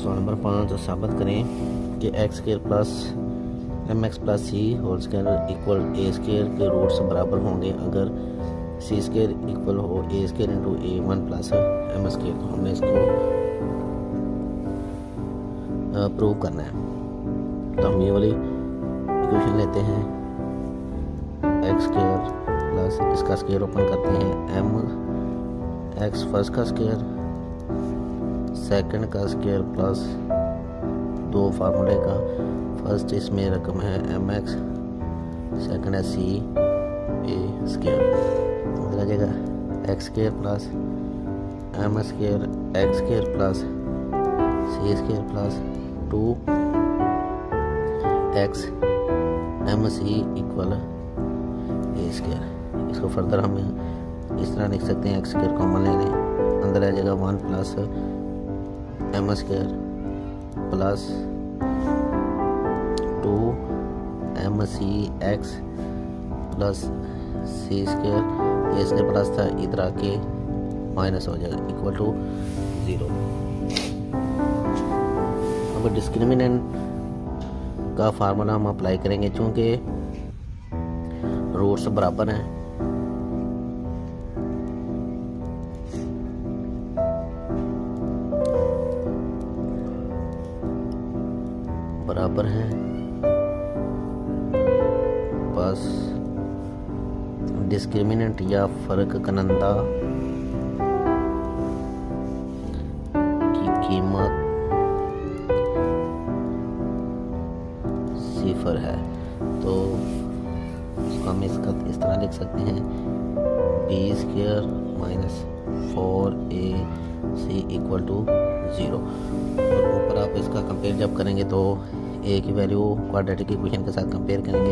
सवाल नंबर 5 साबित करें कि x square plus m x plus C whole square equal a square के रूट्स बराबर होंगे अगर सी स्क्वायर इक्वल हो a square into a one plus M square. तो हमने इसको प्रूव करना है। तो हम ये वाली इक्वेशन लेते हैं, एक्स स्क्वायर प्लस इसका स्क्वायर ओपन करते हैं एम एक्स फर्स्ट का स्क्वायर सेकंड का स्क्वायर प्लस दो फार्मूले का, फर्स्ट इसमें रकम है एम एक्स, सेकंड है सी ए स्क्वायर। तो आ जाएगा x square plus M square x square plus C square plus 2 x m c equal a square. इसको फर्दर हम इस तरह लिख सकते हैं, एक्स स्क्वायर कॉमन ले लें, अंदर आ जाएगा 1 plus M square plus 2 m c x plus C square, a square plus था इधर आके माइनस हो जाएगा इक्वल टू 0। अब डिस्क्रिमिनेंट का फार्मूला हम अप्लाई करेंगे, चूंकि रूट्स बराबर हैं बस डिस्क्रिमिनेंट या फर्क कनंदा की कीमत 0 है। तो हम इसका इस तरह लिख सकते हैं, B square minus 4ac equal to 0। और ऊपर आप इसका कंपेयर जब करेंगे तो ए की वैल्यू क्वाड्रेटिक इक्वेशन के साथ कंपेयर करेंगे,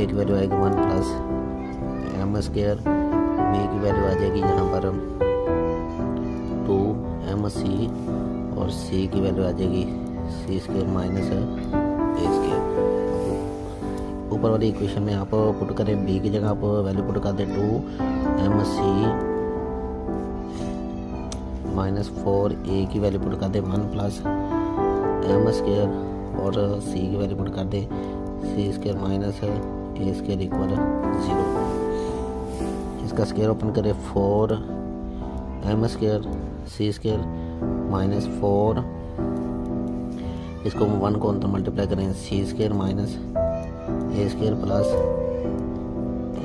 ए की वैल्यू आएगी 1 प्लस एम स्क्वायर, बी की वैल्यू आ जाएगी यहाँ पर 2 एम सी और सी की वैल्यू आ जाएगी सी स्क्वायर माइनस ए स्क्वायर। ऊपर वाली इक्वेशन में आप पुट करें, बी की जगह आप वैल्यू पुट कर दें 2 एम सी माइनस 4 ए की वैल्यू पुट कर दें 1 प्लस एम स्क्वायर और सी की वैल्यू पुट कर दें सी स्क्वायर माइनस ए स्क्वायर इक्वल 0। इसका स्क्वायर ओपन करें 4 एम स्क्वायर सी स्क्वायर माइनस 4, इसको 1 को अंदर मल्टीप्लाई करें c square minus A square plus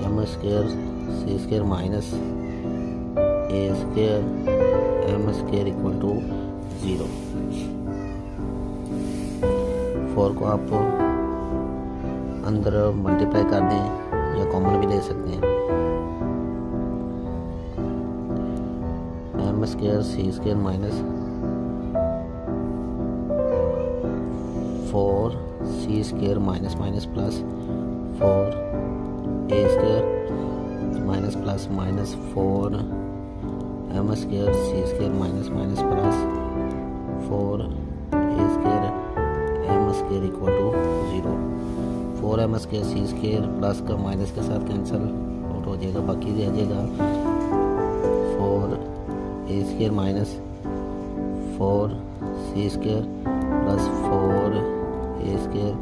M square C square minus A square M square equal to 0। 4 को आप अंदर मल्टीप्लाई कर दें या कॉमन भी ले सकते हैं, M square C square minus 4 C square minus minus plus 4 A square minus plus minus 4 M square C square minus minus plus 4 A square M square equal to 0। 4 M square C square plus का minus के साथ cancel out हो जाएगा, बाकी रह जाएगा 4 ए square minus 4 C square plus 4 A square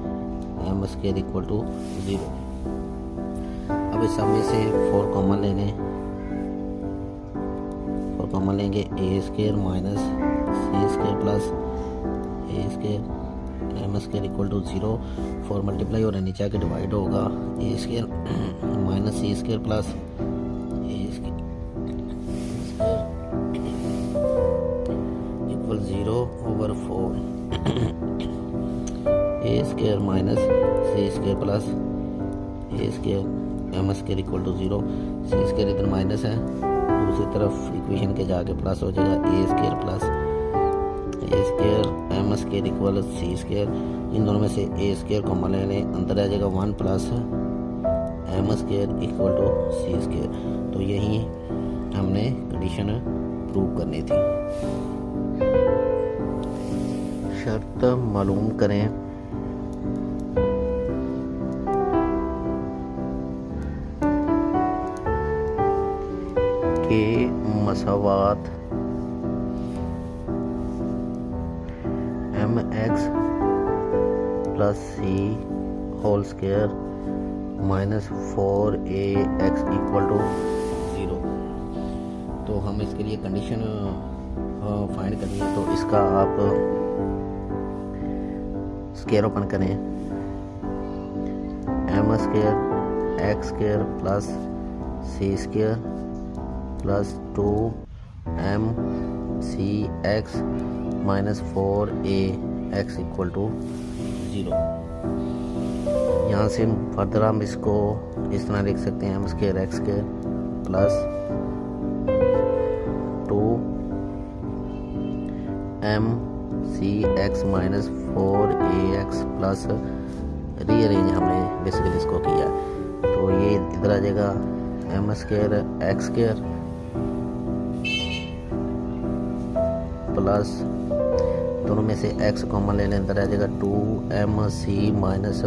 M square equal to 0। अब इस सब में से 4 कॉमन ले लें, 4 कॉमन लेंगे a square minus c square plus A square M square equal to 0। 4 multiply और नीचे आके डिवाइड होगा, a square minus c square plus A square equal 0 over 4 A square minus c square plus A square M square equal to 0। C square इधर minus है, दूसरी तरफ equation के जाके प्लस हो जाएगा, a square plus A square M square equal C square. इन दोनों में से ए स्क्वायर कॉमन ले लें, अंदर आ जाएगा 1 plus M square equal to C square. तो यही हमने कंडीशन प्रूव करनी थी। शर्त मालूम करें के मसावात mx plus C whole square minus 4ax equal to 0। तो हम इसके लिए कंडीशन फाइंड करनी है, तो इसका आप स्क्वायर ओपन करें, M square x square plus C square plus 2m C x minus 4ax equal to 0। यहाँ से फर्दर हम इसको इस तरह लिख सकते हैं, M square x square plus 2m सी x minus 4ax plus rearrange हमने बेसिकली इसको किया, तो ये इधर आ जाएगा m square x square plus दोनों में से x कॉमन ले लें, अंदर आ जाएगा 2mc minus 4a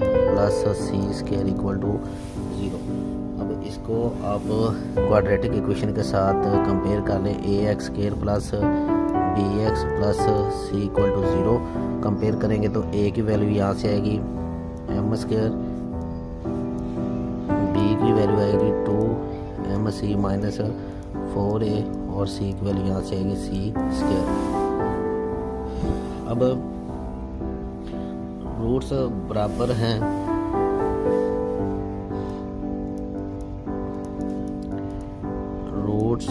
plus C square equal to 0। अब इसको आप क्वाड्रेटिक इक्वेशन के साथ कंपेयर कर लें, ax square plus bx plus c equal to 0 compare करेंगे तो a की वैल्यू यहाँ से आएगी m स्क्वायर, b की वैल्यू आएगी 2mc माइनस 4a और c की वैल्यू यहाँ से आएगी c स्क्वायर। अब रूट्स बराबर हैं, रूट्स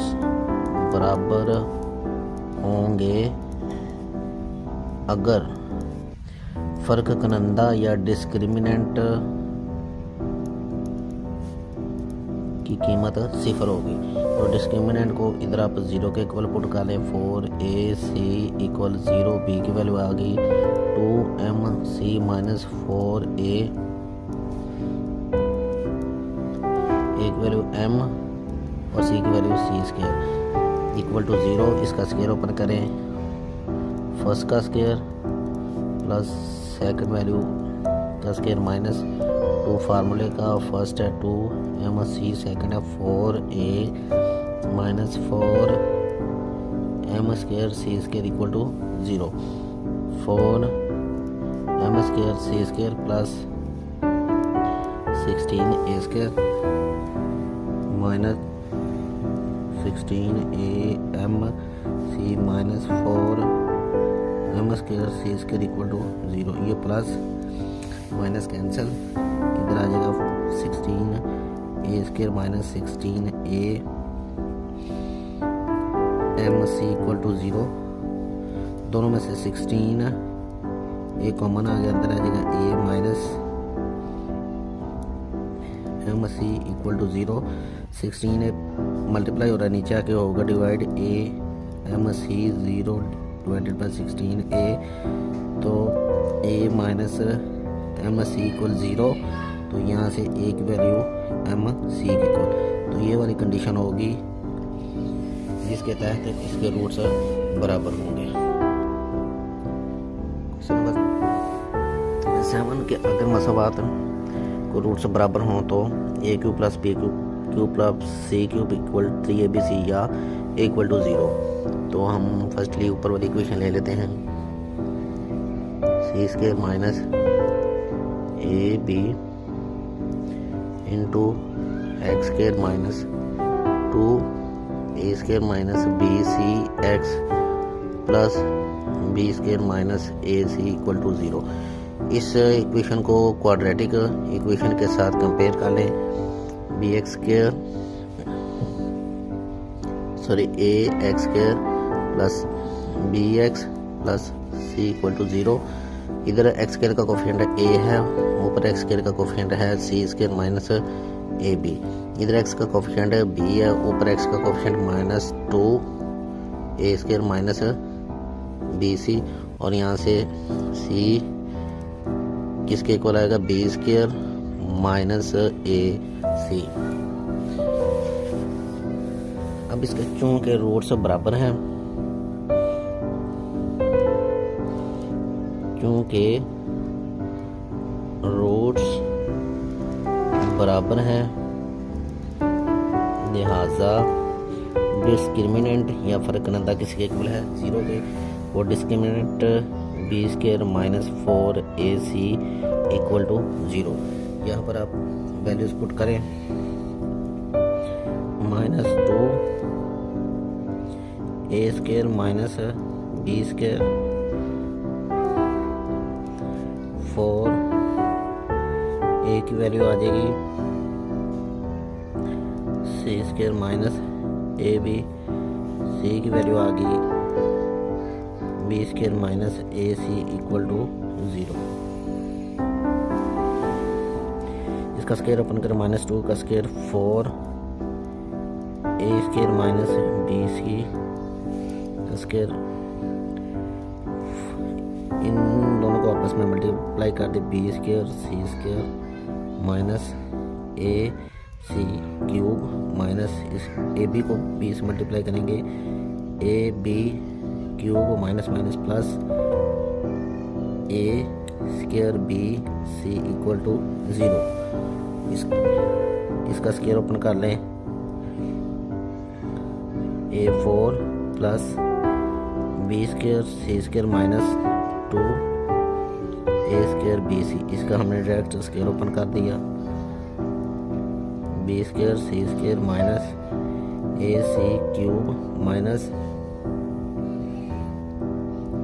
बराबर होंगे अगर फर्क कनंदा या डिस्क्रिमिनेंट की कीमत 0 होगी। तो डिस्क्रिमिनेंट को इधर आप 0 के इक्वल पुट कर लें, 4ac इक्वल 0, b की वैल्यू आ गई 2mc माइनस 4a, a की वैल्यू m और c की value c square equal to 0। इसका स्क्वायर ओपन करें, फर्स्ट का स्क्वायर प्लस सेकंड वैल्यू का स्क्वायर माइनस 2 फार्मूले का, फर्स्ट है 2mc, सेकंड है 4a minus 4m square c square equal to 0, 4m square c square plus 16a square minus 16am c minus 4m square c square equal to 0। ये plus minus cancel, इधर आ जाएगा 16a square minus 16a m c equal to 0। दोनों में से 16 common आ गया, अंदर आ जाएगा a minus m c equal to 0। 16 multiply हो रहा है, नीचे आके होगा divide a m c 0 divided by 16a, तो a minus m c equal 0, तो यहाँ से a की वैल्यू m c की इक्वल, तो ये वाली कंडीशन होगी जिसके तहत इसके रूट्स बराबर होंगे। 7 के अगर मसवात को रूट्स बराबर हों तो a cube plus b cube plus c cube equal 3abc या a इक्वल टू 0। तो हम फर्स्टली ऊपर वाली इक्वेशन ले लेते हैं, c square minus ab into X square minus 2a square minus bcx plus b square minus ac equal to 0। इस equation को क्वाड्रेटिक इक्वेशन के साथ कंपेयर कर लें, bx square ax square plus bx plus c equal to 0। इधर x square का coefficient a है, ऊपर x स्क्वायर का कोफिशिएंट है c स्क्वायर माइनस ab। इधर x का कोफिशिएंट b है, ऊपर x का coefficient minus 2a square minus bc, और यहाँ से c किसके इक्वल आएगा, b स्क्वायर माइनस ac। अब इसके चूंकि रूट्स बराबर हैं, चूंकि रूट्स बराबर हैं लिहाजा डिस्क्रिमिनेंट या फर्क नंदा किसी के इक्वल है 0 के, वो discriminant B square minus 4ac equal to 0। यहाँ पर आप वैल्यूज पुट करें, -2 a square minus B square 4 a की वैल्यू आ जाएगी C square minus A B, C की वैल्यू आ गई B square minus A C equal to 0। इसका स्क्वायर ओपन करें, -2 का स्क्वायर 4 ए स्क्वायर माइनस बी सी का स्क्वायर, इन दोनों को आपस में मल्टीप्लाई कर दे, B square C square minus A C cube minus इस ए बी को बी से मल्टीप्लाई करेंगे, A B cube minus minus plus A square B C equal to 0। इसका स्क्वायर ओपन कर लें, a4 प्लस बी स्क्वायर सी square minus 2 ए square B C. इसका हमने direct square open कर दिया, B square C square minus A C cube minus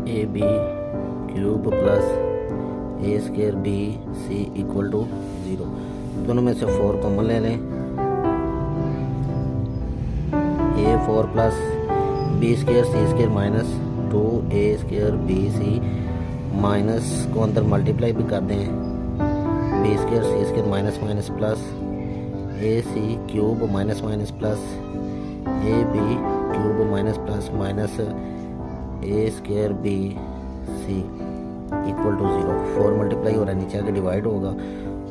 A B cube plus A square B C equal to 0। दोनों में से 4 common ले लें, a4 plus B square सी square minus 2 ए square B C, minus को अंदर multiply भी कर दें, B square C square minus minus plus A C cube minus minus plus A B cube minus plus minus A square B C equal to 0। 4 multiply हो रहा है, नीचे आके डिवाइड होगा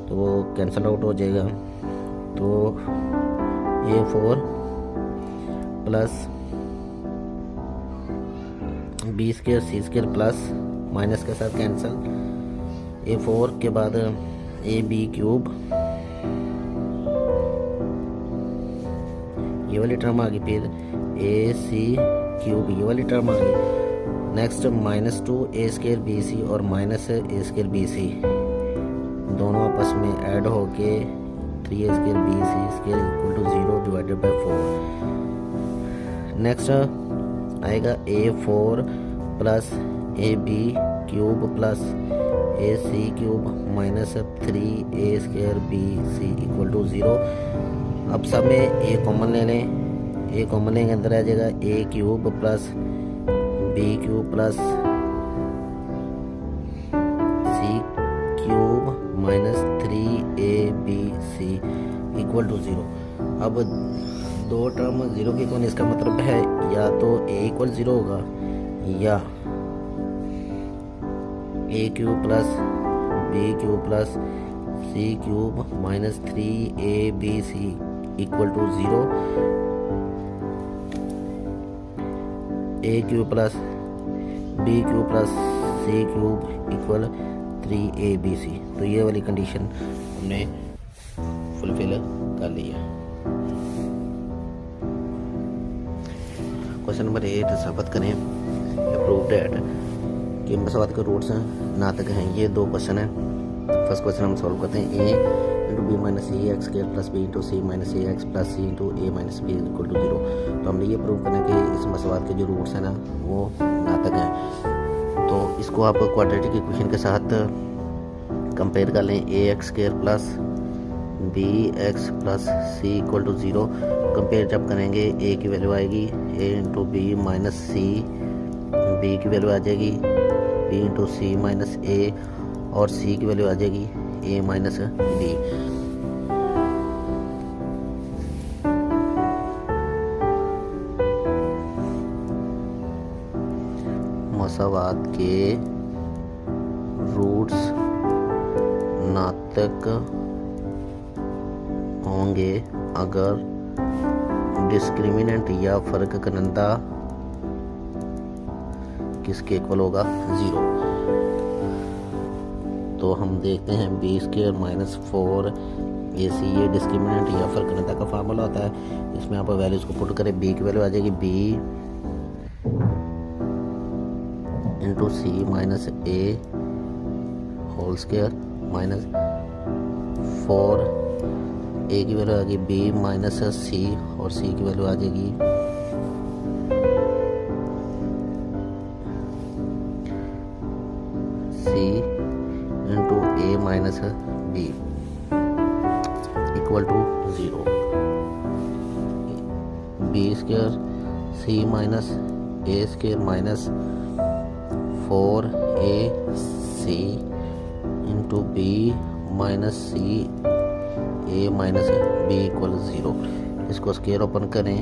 तो वो कैंसल आउट हो जाएगा। तो a4 प्लस बी स्क्वायर सी स्क्वायर प्लस माइनस के साथ कैंसल, a4 के बाद ए बी क्यूब, ये वाली टर्म आ गई, फिर ए सी क्यूब ये वाली टर्म आ गई, नेक्स्ट -2 ए स्क्वायर बी सी और माइनस ए स्क्वायर बी सी दोनों आपस में ऐड होके 3 a square B C square equal to 0 divided by 4। Next आएगा a4 plus A B cube plus A C cube minus 3 a square B C equal to 0। अब सब में ए common ले लें, ए कॉमन लेंगे अंदर आ जाएगा a cube plus b cube plus c cube minus 3ab c equal to 0। अब दो टर्म 0 की कौन, इसका मतलब है या तो a इक्वल 0 होगा या a cube plus b cube plus c cube minus 3abc equal to 0, a cube plus b cube plus c cube equal 3abc। तो ये वाली कंडीशन हमने फुलफिल कर ली है। क्वेश्चन नंबर 8 साबित करें प्रूव दैट कि मसवात के रूट्स नातक हैं। ये दो क्वेश्चन हैं। फर्स्ट क्वेश्चन हम सॉल्व करते हैं, a into B minus C x square plus B into C minus A X plus C into A minus B equal to 0। तो हमने ये प्रूव करना है कि इस मसवात के जो रूट्स हैं ना वो नातक हैं। तो इसको आप क्वाड्रेटिक इक्वेशन के साथ कंपेयर कर लें, ए x square plus B x plus C equal to 0। Compare जब करेंगे ए की वैल्यू आएगी ए इंटू बी माइनस सी, बी की वैल्यू आ जाएगी बी इंटू सी माइनस ए और सी की वैल्यू आ जाएगी ए माइनस बी। मसावात के रूट्स नातक होंगे अगर डिस्क्रिमिनेंट या फर्क करंदा किसके इक्वल होगा 0। तो हम देखते हैं बी स्क्वायर माइनस 4ac ये डिस्क्रिमिनेंट या फर्क करंदा का फार्मूला होता है। इसमें आप वैल्यूज को पुट करें, बी की वैल्यू आ जाएगी बी इंटू सी माइनस ए होल स्क्वायर माइनस 4 ए की वैल्यू आ गई बी माइनस सी और सी की वैल्यू आ जाएगी c into A minus B equal to 0। B square C minus A square minus 4 a c into B minus c a minus B equal 0। इसको square open करें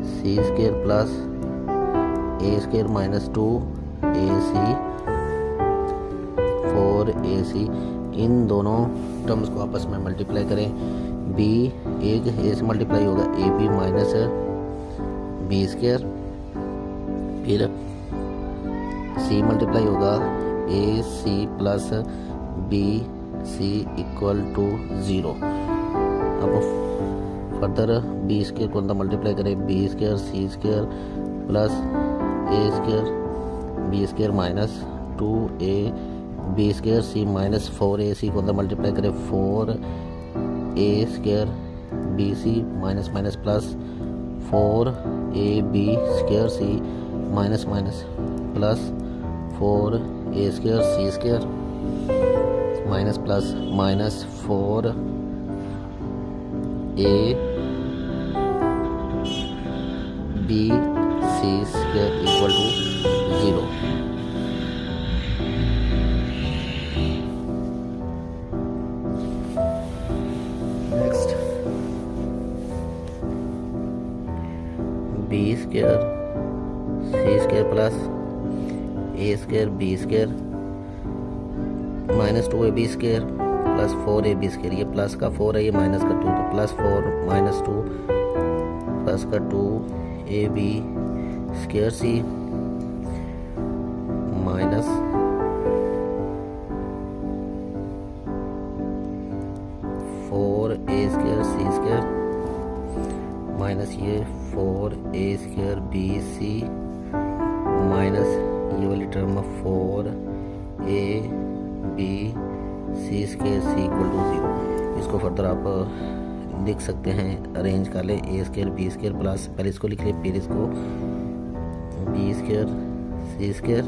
c square plus A square minus 2 A c 4 a c, इन दोनों terms को आपस में multiply करें। B एक ए से मल्टीप्लाई होगा a b minus B square, फिर सी मल्टीप्लाई होगा a c plus B C equal to 0। अब फर्दर बी स्क्वायर को अंदर मल्टीप्लाई करें b square C square plus A square B square minus 2 A B square C minus 4 a c को अंदर multiply करें 4 ए square B C minus minus plus 4 A B square C minus minus plus 4 A square C square minus plus minus 4 A B C square equal to 0। Next B square C square plus A square B square minus 2 A B square plus 4 A B square, ये plus का 4 है ये minus का 2, तो plus 4 minus 2 plus का 2 A B square C minus 4 A square C square minus ये 4 ए square B C minus ये वाली term 4 A B C square C equal to 0। इसको फर्दर आप लिख सकते हैं, अरेंज कर ले A square B square plus, पहले इसको लिख ले फिर इसको B square C square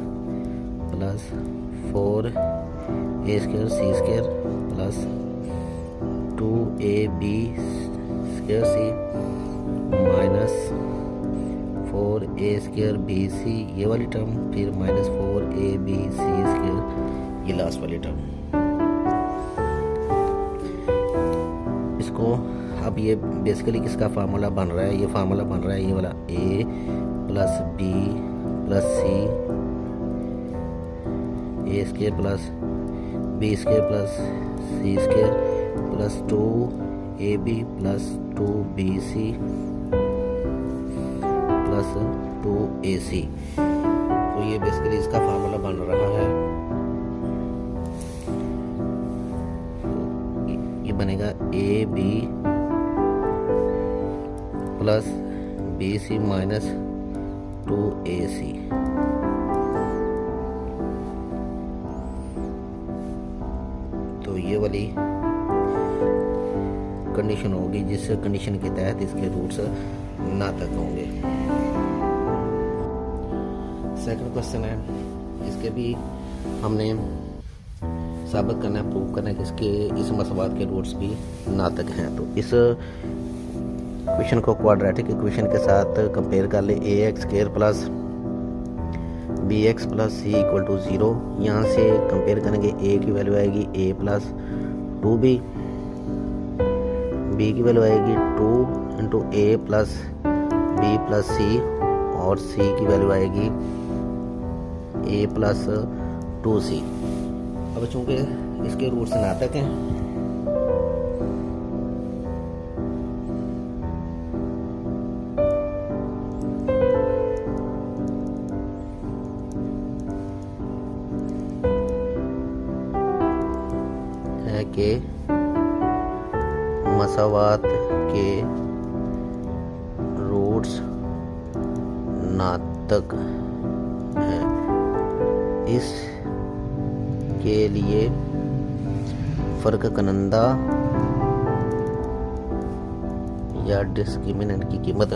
plus 4 A square C square plus 2 A B square C minus 4 A square B C ये वाली टर्म, फिर माइनस 4 ए बी सी स्क्वायर ये लास्ट वाली टर्म। इसको अब ये बेसिकली किसका फार्मूला बन रहा है, ये फार्मूला बन रहा है ये वाला a plus b plus c a square plus B square plus C square plus 2 A B plus 2 b c plus 2 ए सी। तो ये बेसिकली इसका फार्मूला बन रहा है। ये बनेगा A B plus B C minus 2 ए सी। तो ये वाली कंडीशन होगी जिस कंडीशन के तहत इसके रूट्स ना तक होंगे। सेकंड क्वेश्चन है, इसके भी हमने साबित करना है, प्रूव करना है कि इसके इस मसवाद के रूट्स भी ना तक हैं। तो इस क्वेश्चन को क्वाड्रेटिक इक्वेशन के साथ कंपेयर कर ले ए x square plus B x plus C equal to 0। यहाँ से कंपेयर करेंगे ए की वैल्यू आएगी ए प्लस 2b, बी की वैल्यू आएगी 2 इंटू ए प्लस बी प्लस सी और सी की वैल्यू आएगी ए प्लस 2c। अब चूंकि इसके रूट्स नातक हैं है कि मसावात के रूट्स नातक हैं। इस के लिए फ़र्क कनंदा या डिस्क्रिमिनेंट की कीमत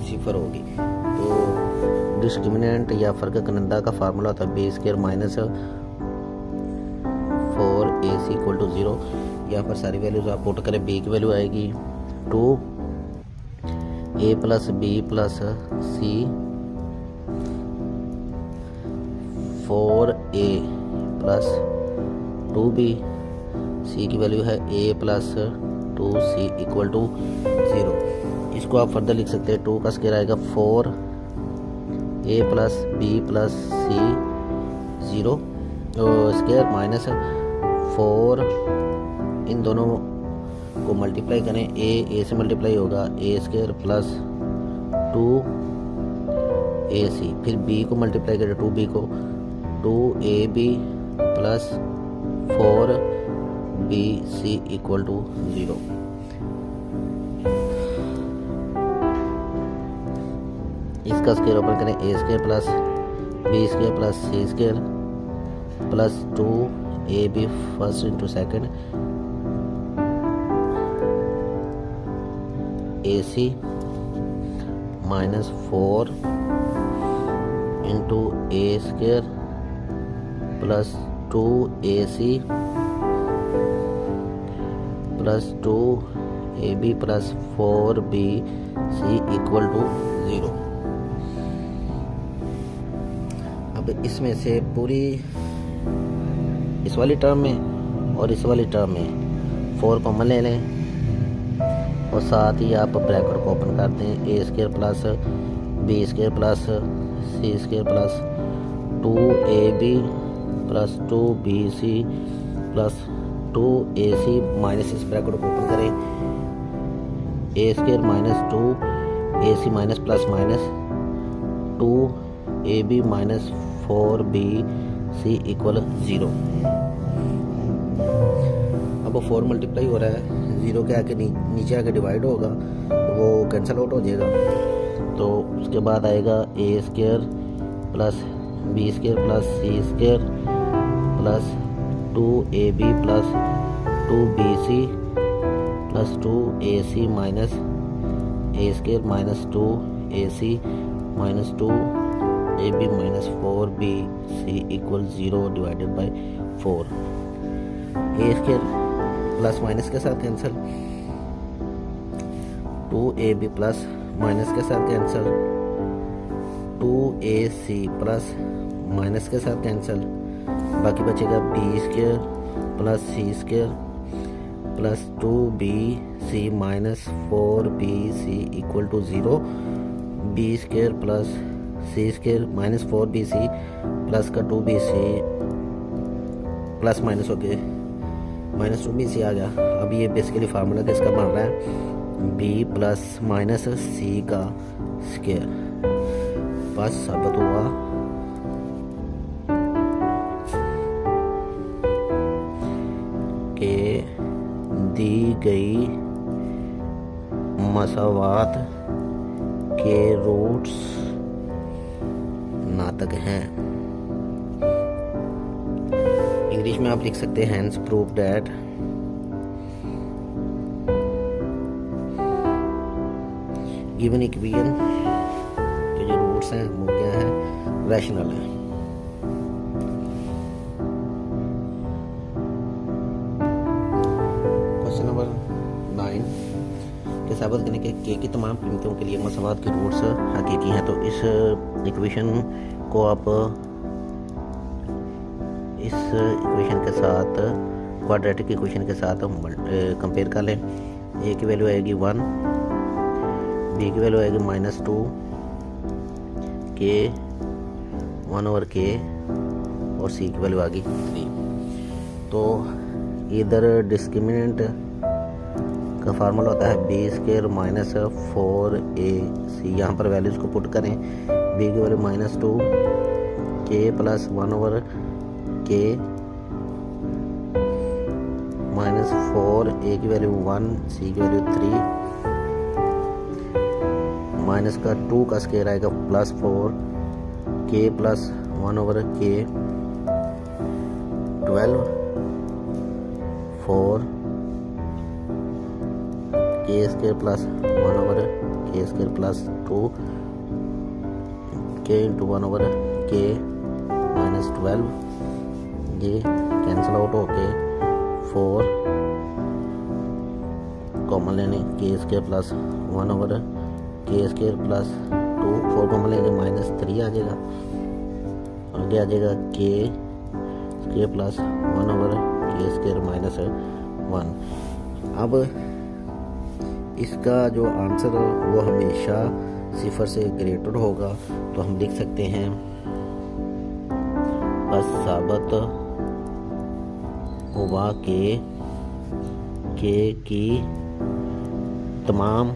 0 होगी। तो डिस्क्रिमिनेंट या फ़र्क कनंदा का फार्मूला होता है b² minus 4ac equal to 0। यहाँ पर सारी वैल्यूज आप पुट करें। b की वैल्यू आएगी 2a plus b plus c, 4a plus 2b, c की वैल्यू है a plus 2c equal to 0। इसको आप फर्दर लिख सकते हैं। 2 का स्क्वायर आएगा 4a plus b plus c 0 square minus 4, इन दोनों को मल्टीप्लाई करें, a से मल्टीप्लाई होगा a स्क्वायर प्लस 2ac, फिर b को मल्टीप्लाई करें 2b को 2ab plus 4bc equal to 0। इसका स्क्वायर ओपन करें, a square plus b square plus c square plus 2ab first into second ac minus 4 into a square plus 2ac plus 2ab plus 4bc equal to 0। अब इसमें से पूरी इस वाली term में और इस वाली टर्म में 4 कॉमन ले लें और साथ ही आप ब्रैकेट को ओपन कर दें। a square plus b square plus c square plus 2ab plus 2bc plus 2ac minus इस ब्रैकेट को ओपन करें। a square minus 2ac minus plus minus 2ab minus 4bc equal 0। अब 4 मल्टीप्लाई हो रहा है, 0 के आके नीचे आके डिवाइड होगा तो वो कैंसिल आउट हो जाएगा। तो उसके बाद आएगा a square plus b square plus c square plus 2ab plus 2bc plus 2ac minus a square minus 2ac minus 2ab minus 4bc equal 0 divided by 4। a square plus minus के साथ cancel, 2ab plus minus के साथ cancel, 2ac plus minus के साथ cancel, बाकी बचेगा b square plus c square plus 2bc minus 4bc equal to 0। b square plus c square minus 4bc plus का 2bc plus minus हो गए minus 2bc आ गया। अब ये बेसिकली फार्मूला किसका बन रहा है, b प्लस माइनस c का स्क्वायर। बस साबित हुआ कि दी गई मसावात के रूट्स नातक हैं। इंग्लिश में आप लिख सकते हैं hence prove that given equation के जो रूट्स हैं वो क्या है, रैशनल है। क्वेश्चन नंबर 9 के साबित करने के की तमाम कीमतों के लिए मसावात के रूट्स हकीकी हैं। तो इस इक्वेशन को आप इस इक्वेशन के साथ क्वाड्रेटिक इक्वेशन के साथ कंपेयर कर लें। a की वैल्यू आएगी 1, b की वैल्यू आएगी -2, k 1/k और c की वैल्यू आ गई 3। तो इधर डिस्क्रिमिनेंट का फार्मूला होता है b स्क्वायर माइनस 4ac। यहाँ पर वैल्यूज़ को पुट करें। b की value -2, k plus 1/k minus 4, a की वैल्यू 1, c की वैल्यू 3, माइनस का 2 का स्क्वायर आएगा +4, k plus 1 over k 12 4 k square plus 1 over k square plus 2 k into 1 over k minus 12 ये कैंसिल आउट होके 4 common लेने k square plus 1 over k square plus 2 4 common लेंगे minus 3 आ जाएगा, आगे आ जाएगा k square plus 1 over k square minus 1। अब इसका जो आंसर वो हमेशा 0 से ग्रेटर होगा, तो हम लिख सकते हैं बस साबित हुआ कि की तमाम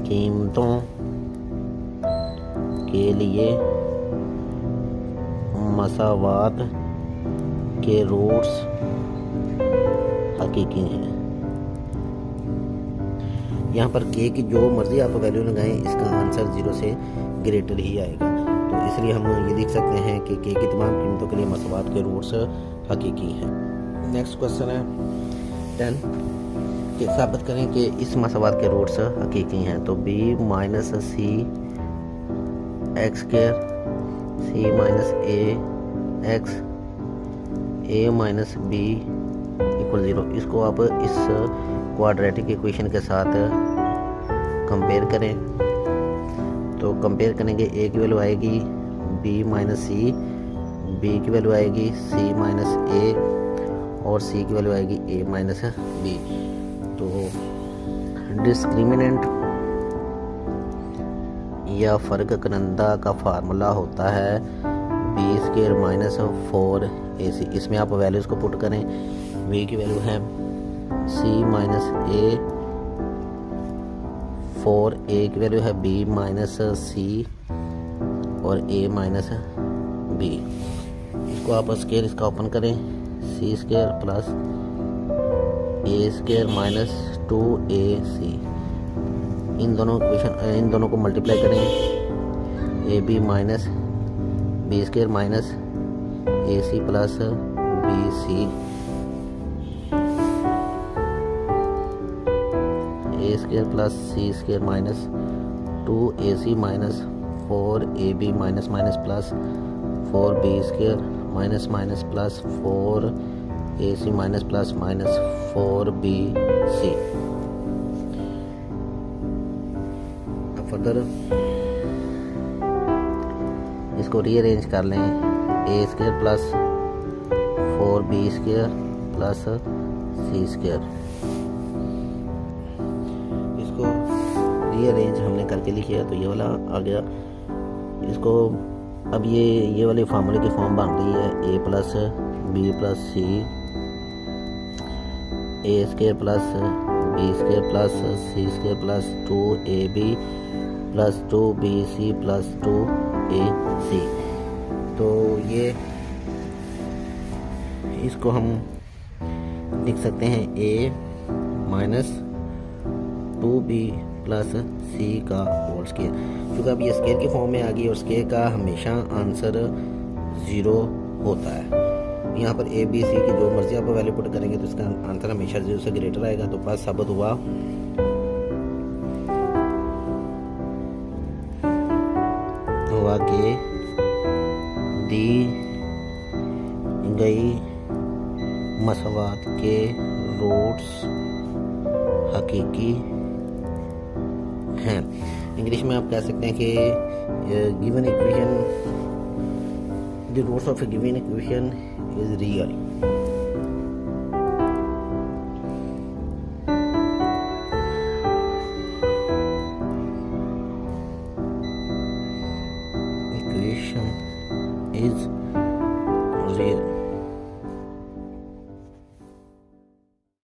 कीमतों के लिए मसावात के रूट्स हकीकी हैं। यहाँ पर के की जो मर्जी आप वैल्यू लगाएं, इसका आंसर 0 से ग्रेटर ही आएगा, तो इसलिए हम ये लिख सकते हैं कि के की तमाम कीमतों के लिए मसावात के रूट्स हकीकी हैं। नेक्स्ट क्वेश्चन है 10 कि साबित करें कि इस मसावात के रूट्स हकीकी हैं। तो b minus C x square c minus A x a minus B equal 0। इसको आप इस क्वाड्रेटिक इक्वेशन के साथ कंपेयर करें, तो कंपेयर करेंगे a की वैल्यू आएगी b माइनस सी, b की वैल्यू आएगी c माइनस ए और c की वैल्यू आएगी a माइनस बी। तो डिस्क्रिमिनेंट या फ़र्क करंदा का फार्मूला होता है बी स्क्वायर माइनस 4ac। इसमें आप वैल्यूज़ को पुट करें, v की वैल्यू है c माइनस ए, 4a की वैल्यू है b माइनस c और a माइनस b। इसको आप स्क्वायर इसका ओपन करें, c square plus a square minus 2ac। इन दोनों को मल्टीप्लाई करें, ab minus b square minus ac plus bc, a square plus c square minus 2ac minus 4ab minus minus plus 4b square minus minus plus 4ac minus plus minus 4bc। अब further इसको rearrange कर लें, a square plus 4b square plus c square. इसको rearrange हमने करके लिखा, तो ये वाला आ गया। इसको अब ये वाले फार्मूले की फॉर्म बन रही है a plus b plus c, a square plus B square plus C square plus 2ab plus 2bc plus 2ac। तो ये इसको हम लिख सकते हैं a minus 2b plus c का होल स्क्वायर। क्योंकि अब ये स्क्वायर की फॉर्म में आ गई और स्क्वायर का हमेशा आंसर 0 होता है। यहाँ पर a b c की जो मर्जी आप वैल्यू पुट करेंगे तो इसका आंसर हमेशा 0 से ग्रेटर आएगा। तो बस साबित हुआ कि दी गई मसावात के रूट्स हकीकी हैं। इंग्लिश में आप कह सकते हैं कि given equation, the roots of a given equation is real. Equation is